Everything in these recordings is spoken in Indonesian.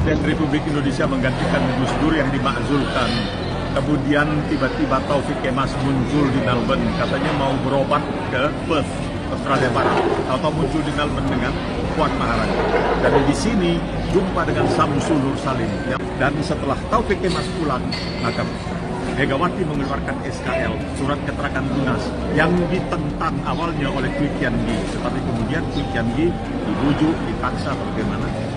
Presiden Republik Indonesia menggantikan Gus Dur yang dimakzulkan. Kemudian tiba-tiba Taufik Kemas muncul di Melbourne, katanya mau berobat ke Perth, Australia Barat, atau muncul di Melbourne dengan Puan Maharani. Dan di sini jumpa dengan Samsul Nur Salim. Dan setelah Taufik Kemas pulang, maka Megawati mengeluarkan SKL, surat keterangan lunas, yang ditentang awalnya oleh Kwi Kian Gi, tetapi kemudian Kwi Kian Gi dibujuk, dipaksa bagaimana.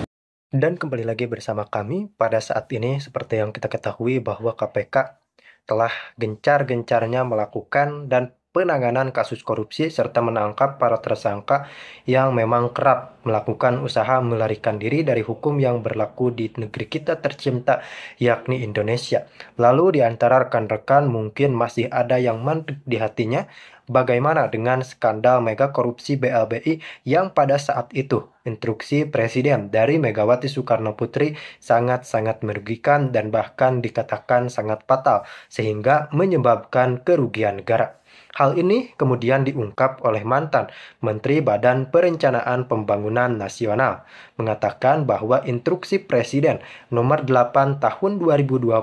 Dan kembali lagi bersama kami pada saat ini seperti yang kita ketahui bahwa KPK telah gencar-gencarnya melakukan dan penanganan kasus korupsi serta menangkap para tersangka yang memang kerap melakukan usaha melarikan diri dari hukum yang berlaku di negeri kita tercinta yakni Indonesia. Lalu di antara rekan-rekan mungkin masih ada yang mandek di hatinya. Bagaimana dengan skandal mega korupsi BLBI yang pada saat itu instruksi presiden dari Megawati Soekarno Putri sangat-sangat merugikan dan bahkan dikatakan sangat fatal sehingga menyebabkan kerugian negara. Hal ini kemudian diungkap oleh mantan Menteri Badan Perencanaan Pembangunan Nasional, mengatakan bahwa instruksi Presiden nomor 8 tahun 2022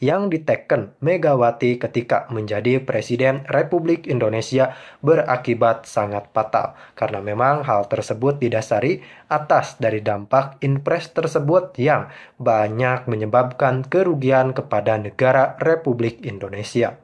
yang diteken Megawati ketika menjadi Presiden Republik Indonesia berakibat sangat fatal, karena memang hal tersebut didasari atas dari dampak impres tersebut yang banyak menyebabkan kerugian kepada negara Republik Indonesia.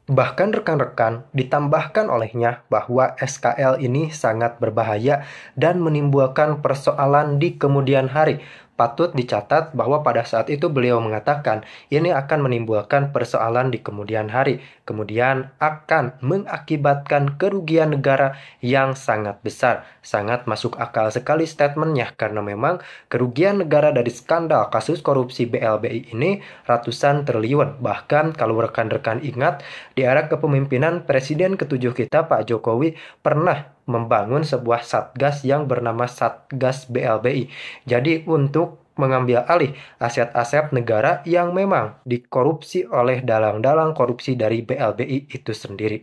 Bahkan rekan-rekan ditambahkan olehnya bahwa SKL ini sangat berbahaya dan menimbulkan persoalan di kemudian hari. Patut dicatat bahwa pada saat itu beliau mengatakan ini akan menimbulkan persoalan di kemudian hari. Kemudian akan mengakibatkan kerugian negara yang sangat besar. Sangat masuk akal sekali statementnya karena memang kerugian negara dari skandal kasus korupsi BLBI ini ratusan triliun. Bahkan kalau rekan-rekan ingat, di era kepemimpinan Presiden ke-7 kita, Pak Jokowi, pernah membangun sebuah satgas yang bernama Satgas BLBI. Jadi untuk mengambil alih aset-aset negara yang memang dikorupsi oleh dalang-dalang korupsi dari BLBI itu sendiri.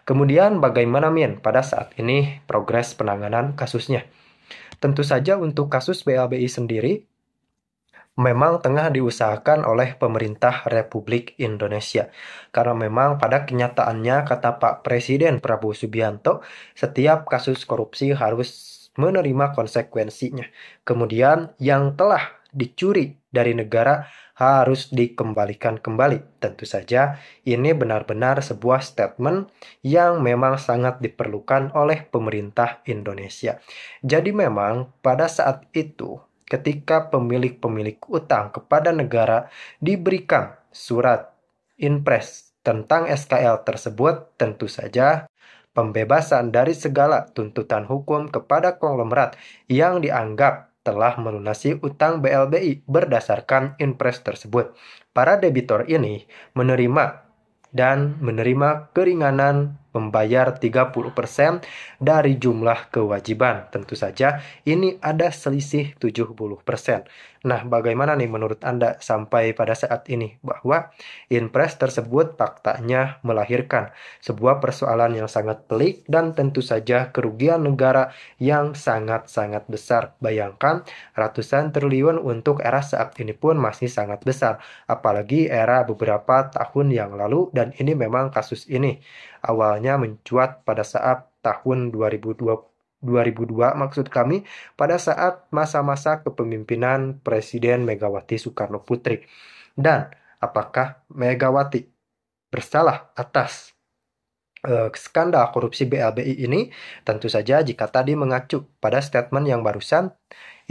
Kemudian bagaimana Min pada saat ini progres penanganan kasusnya? Tentu saja untuk kasus BLBI sendiri memang tengah diusahakan oleh pemerintah Republik Indonesia. Karena memang pada kenyataannya, kata Pak Presiden Prabowo Subianto, setiap kasus korupsi harus menerima konsekuensinya. Kemudian yang telah dicuri dari negara harus dikembalikan kembali. Tentu saja ini benar-benar sebuah statement yang memang sangat diperlukan oleh pemerintah Indonesia. Jadi memang pada saat itu ketika pemilik-pemilik utang kepada negara diberikan surat impres tentang SKL tersebut, tentu saja pembebasan dari segala tuntutan hukum kepada konglomerat yang dianggap telah melunasi utang BLBI berdasarkan impres tersebut. Para debitor ini menerima keringanan membayar 30% dari jumlah kewajiban. Tentu saja ini ada selisih 70%. Nah, bagaimana nih menurut Anda sampai pada saat ini bahwa impres tersebut faktanya melahirkan sebuah persoalan yang sangat pelik dan tentu saja kerugian negara yang sangat-sangat besar. Bayangkan ratusan triliun untuk era saat ini pun masih sangat besar, apalagi era beberapa tahun yang lalu, dan ini memang kasus ini awalnya mencuat pada saat tahun 2002 maksud kami, pada saat masa-masa kepemimpinan Presiden Megawati Soekarno Putri. Dan apakah Megawati bersalah atas skandal korupsi BLBI ini? Tentu saja jika tadi mengacu pada statement yang barusan,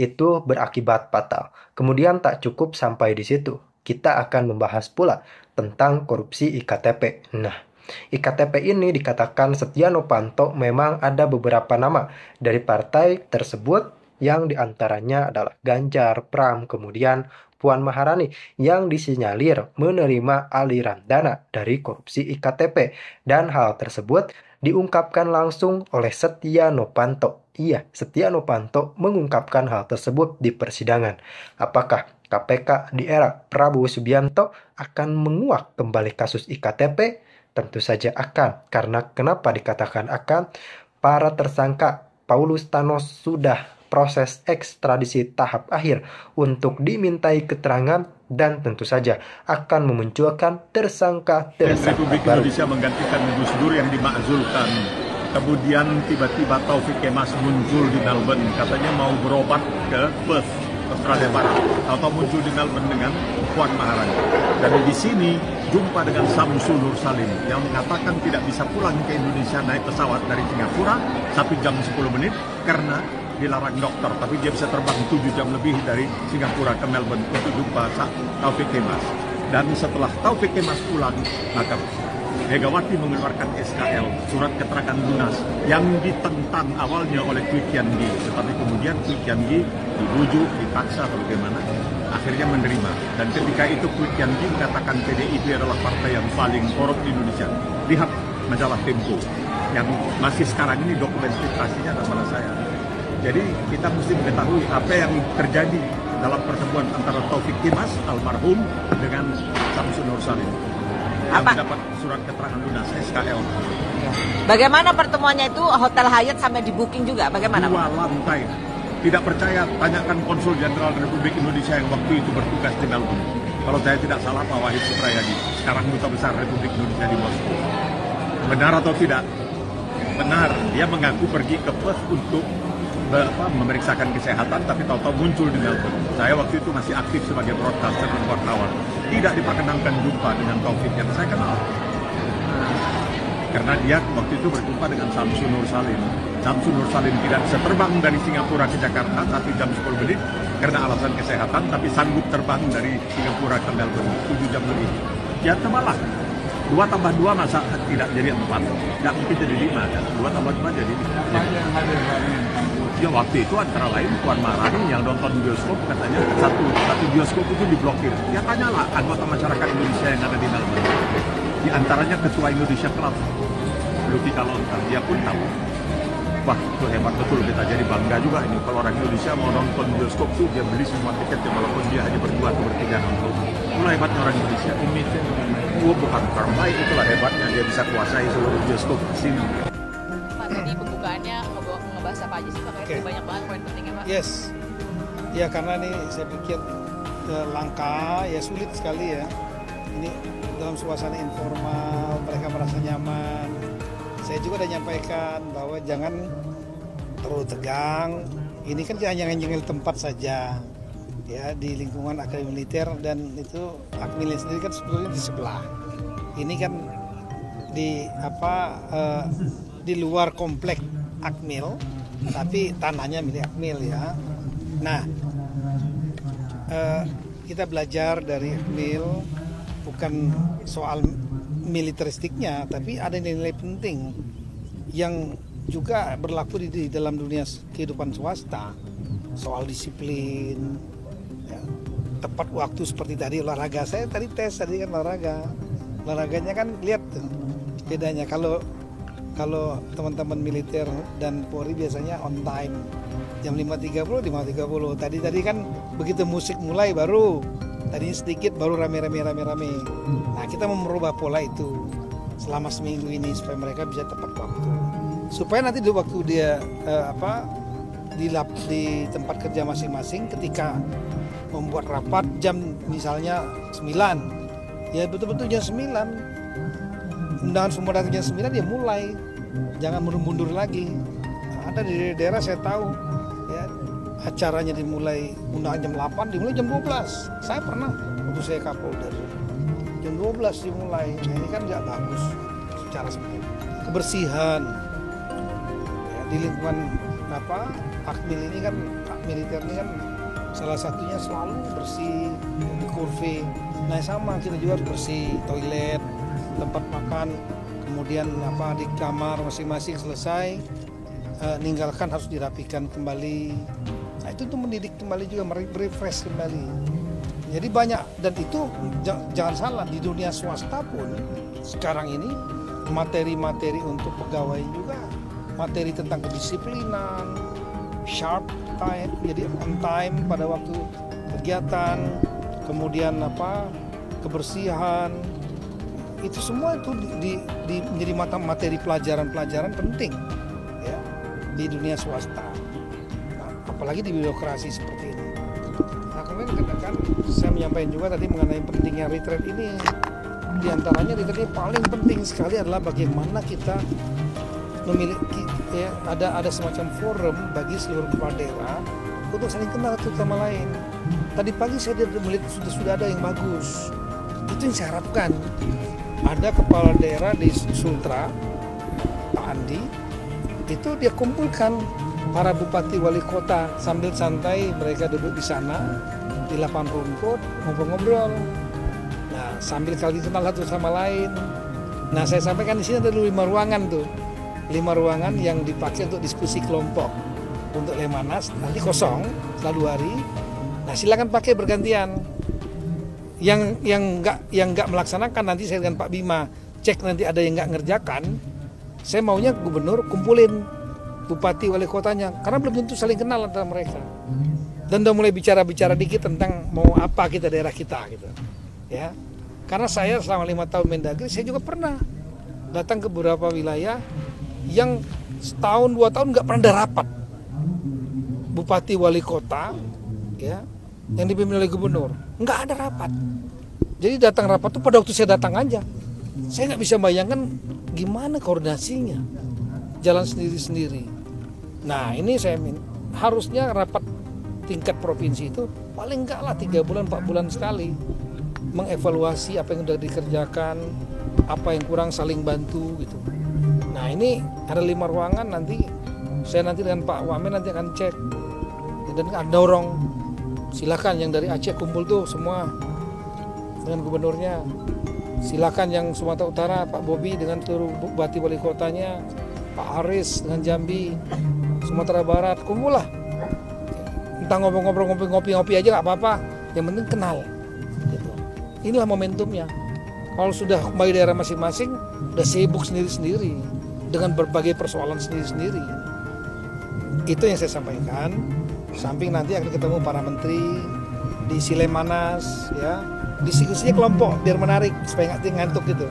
itu berakibat fatal. Kemudian tak cukup sampai di situ. Kita akan membahas pula tentang korupsi IKTP. Nah, IKTP ini dikatakan Setia Novanto memang ada beberapa nama dari partai tersebut yang diantaranya adalah Ganjar, Pram, kemudian Puan Maharani yang disinyalir menerima aliran dana dari korupsi IKTP. Dan hal tersebut diungkapkan langsung oleh Setia Novanto. Iya, Setia Novanto mengungkapkan hal tersebut di persidangan. Apakah KPK di era Prabowo Subianto akan menguak kembali kasus IKTP? Tentu saja akan, karena kenapa dikatakan akan? Para tersangka Paulus Thanos sudah proses ekstradisi tahap akhir untuk dimintai keterangan dan tentu saja akan memunculkan tersangka-tersangka Republik baru. Indonesia menggantikan Gus Dur yang dimakzulkan. Kemudian tiba-tiba Taufik Kemas muncul di Melbourne, katanya mau berobat ke Perth, Australia Barat, atau muncul di Melbourne dengan Puan Maharani. Dan di sini jumpa dengan Samsul Nur Salim yang mengatakan tidak bisa pulang ke Indonesia naik pesawat dari Singapura 1 jam 10 menit karena dilarang dokter, tapi dia bisa terbang 7 jam lebih dari Singapura ke Melbourne untuk jumpa Taufik Kemas. Dan setelah Taufik Kemas pulang, maka Megawati mengeluarkan SKL, surat keterangan lunas, yang ditentang awalnya oleh Kwi Kian Gi, tetapi kemudian Kwi Kian Gi dibujuk, dipaksa atau bagaimana, akhirnya menerima. Dan ketika itu Kwi Kian Gi mengatakan PDIP adalah partai yang paling korup di Indonesia. Lihat majalah Tempo, yang masih sekarang ini dokumentasinya ada pada saya. Jadi kita mesti mengetahui apa yang terjadi dalam pertemuan antara Taufik Kemas almarhum dengan Samsul Nur Salim yang mendapat surat keterangan lunas SKL. Bagaimana pertemuannya itu? Hotel Hyatt sampai di booking juga? Bagaimana? 2 lantai. Tidak percaya, tanyakan Konsul Jenderal Republik Indonesia yang waktu itu bertugas di Melbourne. Kalau saya tidak salah, Pak Wahid Suprayadi, sekarang Duta Besar Republik Indonesia di Moskow. Benar atau tidak? Benar. Dia mengaku pergi ke Perth untuk memeriksakan kesehatan, tapi tahu-tahu muncul di Melbourne. Saya waktu itu masih aktif sebagai broadcaster dan wartawan. Tidak diperkenankan jumpa dengan Taufik yang saya kenal. Karena dia waktu itu berjumpa dengan Samsul Nur Salim. Samsul Nur Salim tidak bisa terbang dari Singapura ke Jakarta 1 jam 10 menit karena alasan kesehatan, tapi sanggup terbang dari Singapura ke Melbourne 7 jam lebih. Ya tebalah. 2 tambah 2 masa tidak jadi 4? Tidak mungkin jadi 5 kan? 2 tambah 2 jadi 5. Ya waktu itu antara lain Puan Maharani yang nonton bioskop katanya satu bioskop itu diblokir. Ya tanyalah anggota masyarakat Indonesia yang ada di Melbourne. Di antaranya Ketua Indonesia Club, Luki Kalontar, dia pun tahu. Wah itu hebat betul, kita jadi bangga juga ini. Kalau orang Indonesia mau nonton bioskop tuh dia beli semua tiketnya walaupun dia hanya berdua atau bertiga nonton. Itulah hebatnya orang Indonesia. Bukan orang baik, itulah hebatnya dia bisa kuasai seluruh bioskop di sini. Pak, tadi pembukaannya ngebahas apa aja sih Pak? Kayak banyak banget poin pentingnya Pak. Yes, ya karena ini saya pikir langka, ya sulit sekali ya. Ini dalam suasana informal, mereka merasa nyaman. Saya juga udah nyampaikan bahwa jangan terlalu tegang. Ini kan hanya nyengil tempat saja, ya di lingkungan akademi militer, dan itu akmilnya sendiri kan sebetulnya di sebelah. Ini kan di luar komplek Akmil, tapi tanahnya milik Akmil ya. Nah, kita belajar dari Akmil bukan soal militeristiknya, tapi ada nilai penting yang juga berlaku di dalam dunia kehidupan swasta, soal disiplin, ya, tepat waktu seperti tadi olahraga. Saya tadi tes tadi kan olahraganya kan lihat tuh bedanya. Kalau teman-teman militer dan Polri biasanya on time jam 5.30 5.30. Tadi kan begitu musik mulai baru tadinya sedikit baru rame. Nah kita mau merubah pola itu selama seminggu ini supaya mereka bisa tepat waktu. Supaya nanti di waktu dia di tempat kerja masing-masing ketika membuat rapat jam misalnya 9, ya betul-betul jam 9. Undangan semua datang jam 9 ya mulai, jangan mundur lagi. Ada di daerah saya tahu ya, acaranya dimulai undangan jam 8 dimulai jam 12. Saya pernah waktu saya Kapolda jam 12 dimulai. Nah, ini kan nggak bagus secara seperti itu. Kebersihan ya, di lingkungan Akmil ini kan, militer ini kan salah satunya selalu bersih di kurve. Nah sama kita juga harus bersih toilet, tempat makan, kemudian di kamar masing-masing selesai, ninggalkan harus dirapikan kembali. Nah itu tuh mendidik kembali juga, merefresh kembali. Jadi banyak, dan itu jangan salah, di dunia swasta pun sekarang ini materi-materi untuk pegawai juga, materi tentang kedisiplinan, sharp time, jadi on time pada waktu kegiatan, kemudian kebersihan. Itu semua itu menjadi materi pelajaran penting ya di dunia swasta. Nah, apalagi di birokrasi seperti ini. Nah kemudian kadang-kadang saya menyampaikan juga tadi mengenai pentingnya retreat ini. Di antaranya retreat ini paling penting sekali adalah bagaimana kita memiliki ada semacam forum bagi seluruh kepala daerah untuk saling kenal satu sama lain. Tadi pagi saya melihat sudah ada yang bagus. Itu yang saya harapkan. Ada kepala daerah di Sultra, Pak Andi, itu dia kumpulkan para bupati wali kota sambil santai mereka duduk di sana di lapangan rumput ngobrol-ngobrol. Nah sambil kali kenal satu sama lain. Nah saya sampaikan di sini ada 5 ruangan tuh, 5 ruangan yang dipakai untuk diskusi kelompok untuk Lemhanas nanti kosong setelah 2 hari. Nah silakan pakai bergantian. Yang nggak melaksanakan nanti saya dengan Pak Bima cek nanti ada yang nggak ngerjakan. Saya maunya gubernur kumpulin bupati wali kotanya karena belum tentu saling kenal antara mereka. Dan udah mulai bicara-bicara dikit tentang mau apa kita daerah kita gitu. Ya. Karena saya selama 5 tahun Mendagri saya juga pernah datang ke beberapa wilayah yang setahun 2 tahun nggak pernah ada rapat. Bupati wali kota ya yang dipimpin oleh gubernur nggak ada rapat. Jadi datang rapat tuh pada waktu saya datang aja. Saya nggak bisa bayangkan gimana koordinasinya, jalan sendiri-sendiri. Nah ini saya harusnya rapat tingkat provinsi itu paling enggak lah 3 bulan 4 bulan sekali mengevaluasi apa yang sudah dikerjakan, apa yang kurang saling bantu gitu. Nah ini ada 5 ruangan nanti saya nanti dengan Pak Wamen nanti akan cek dan akan dorong. Silakan yang dari Aceh kumpul tuh semua dengan gubernurnya. Silakan yang Sumatera Utara Pak Bobi dengan seluruh bupati wali kotanya, Pak Haris dengan Jambi, Sumatera Barat kumpul lah. Entah ngobrol-ngobrol ngopi-ngopi aja nggak apa-apa. Yang penting kenal. Gitu. Inilah momentumnya. Kalau sudah kembali daerah masing-masing, udah sibuk sendiri-sendiri dengan berbagai persoalan sendiri-sendiri. Itu yang saya sampaikan. Samping nanti akan ketemu para menteri di Lemhanas, ya, diskusinya kelompok biar menarik supaya nggak ngantuk gitu.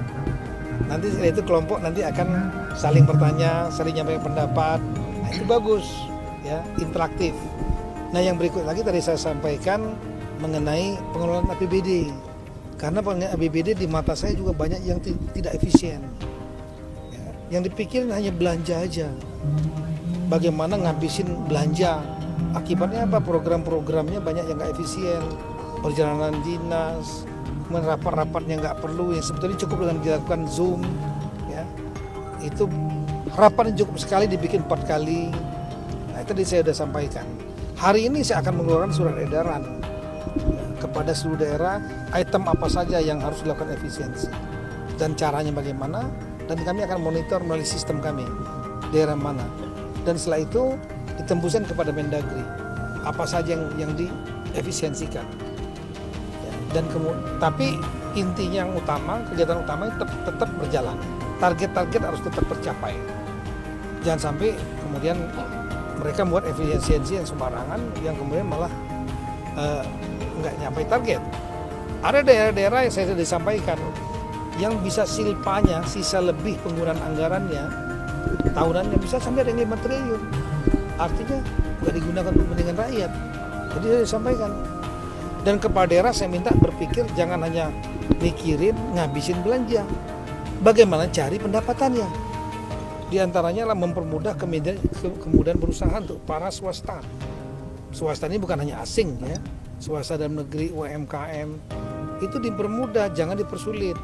Nanti setelah itu kelompok nanti akan saling bertanya, saling nyampaikan pendapat. Nah itu bagus, ya, interaktif. Nah yang berikut lagi tadi saya sampaikan mengenai pengelolaan APBD. Karena pengelolaan APBD di mata saya juga banyak yang tidak efisien. Ya, yang dipikirin hanya belanja aja. Bagaimana ngabisin belanja. Akibatnya apa? Program-programnya banyak yang nggak efisien. Perjalanan dinas, rapat-rapatnya nggak perlu, yang sebetulnya cukup dengan dilakukan Zoom. Ya. Itu rapat yang cukup sekali dibikin 4 kali. Nah itu tadi saya sudah sampaikan. Hari ini saya akan mengeluarkan surat edaran kepada seluruh daerah item apa saja yang harus dilakukan efisiensi dan caranya bagaimana, dan kami akan monitor melalui sistem kami daerah mana, dan setelah itu ditembuskan kepada Mendagri apa saja yang diefisiensikan ya, dan tapi intinya yang utama, kegiatan utama tetap berjalan, target-target harus tetap tercapai, jangan sampai kemudian mereka membuat efisiensi yang sembarangan yang kemudian malah nggak nyampe target. Ada daerah-daerah yang saya sudah disampaikan yang bisa silpanya, sisa lebih penggunaan anggarannya tahunannya bisa sampai ada 5 triliun. Artinya nggak digunakan untuk kepentingan rakyat. Jadi saya disampaikan. Dan kepala daerah saya minta berpikir jangan hanya mikirin ngabisin belanja, bagaimana cari pendapatannya. Di antaranya lah mempermudah kemudahan berusaha untuk para swasta. Swasta ini bukan hanya asing ya, swasta dalam negeri, UMKM itu dipermudah, jangan dipersulit.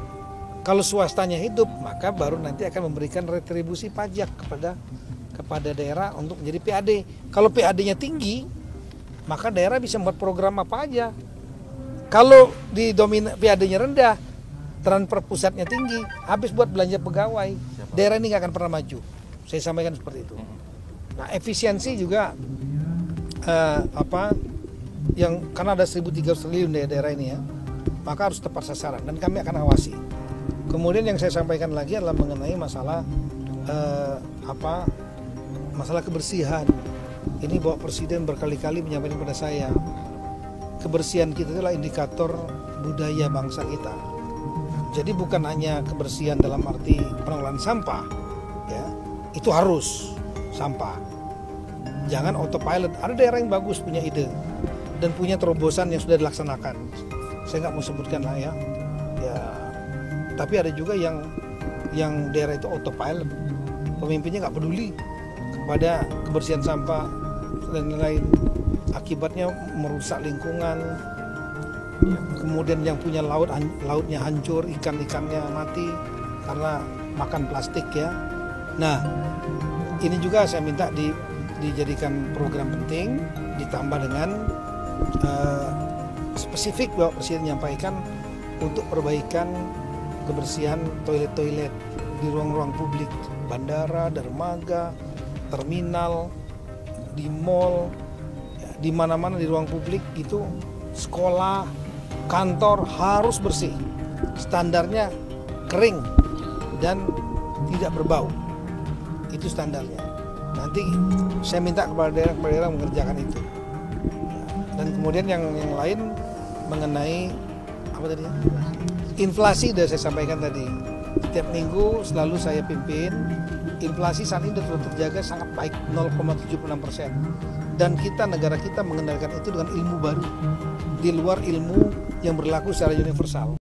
Kalau swastanya hidup, maka baru nanti akan memberikan retribusi pajak kepada daerah untuk menjadi PAD. Kalau PAD-nya tinggi, maka daerah bisa membuat program apa aja. Kalau PAD-nya rendah, transfer pusatnya tinggi, habis buat belanja pegawai, daerah ini nggak akan pernah maju. Saya sampaikan seperti itu. Nah, efisiensi juga karena ada 1.300 triliun daerah ini ya, maka harus tepat sasaran dan kami akan awasi. Kemudian yang saya sampaikan lagi adalah mengenai masalah masalah kebersihan. Ini Bapak Presiden berkali-kali menyampaikan kepada saya, kebersihan kita adalah indikator budaya bangsa kita. Jadi bukan hanya kebersihan dalam arti pengelolaan sampah, ya, itu harus sampah. Jangan autopilot. Ada daerah yang bagus punya ide dan punya terobosan yang sudah dilaksanakan. Saya nggak mau sebutkan lah ya. Tapi ada juga yang daerah itu autopilot. Pemimpinnya nggak peduli kepada kebersihan sampah dan lain-lain. Akibatnya merusak lingkungan. Kemudian yang punya lautnya hancur, ikan-ikannya mati karena makan plastik ya. Nah, ini juga saya minta dijadikan program penting, ditambah dengan spesifik Bapak Presiden menyampaikan untuk perbaikan kebersihan toilet-toilet di ruang-ruang publik, bandara, dermaga, terminal, di mall, di mana-mana di ruang publik itu, sekolah, kantor harus bersih, standarnya kering dan tidak berbau, itu standarnya. Nanti saya minta kepada daerah mengerjakan itu. Dan kemudian yang lain mengenai apa tadi? Inflasi sudah saya sampaikan tadi. Setiap minggu selalu saya pimpin. Inflasi saat ini sudah terjaga sangat baik, 0,76%. Dan negara kita mengendalikan itu dengan ilmu baru di luar ilmu yang berlaku secara universal.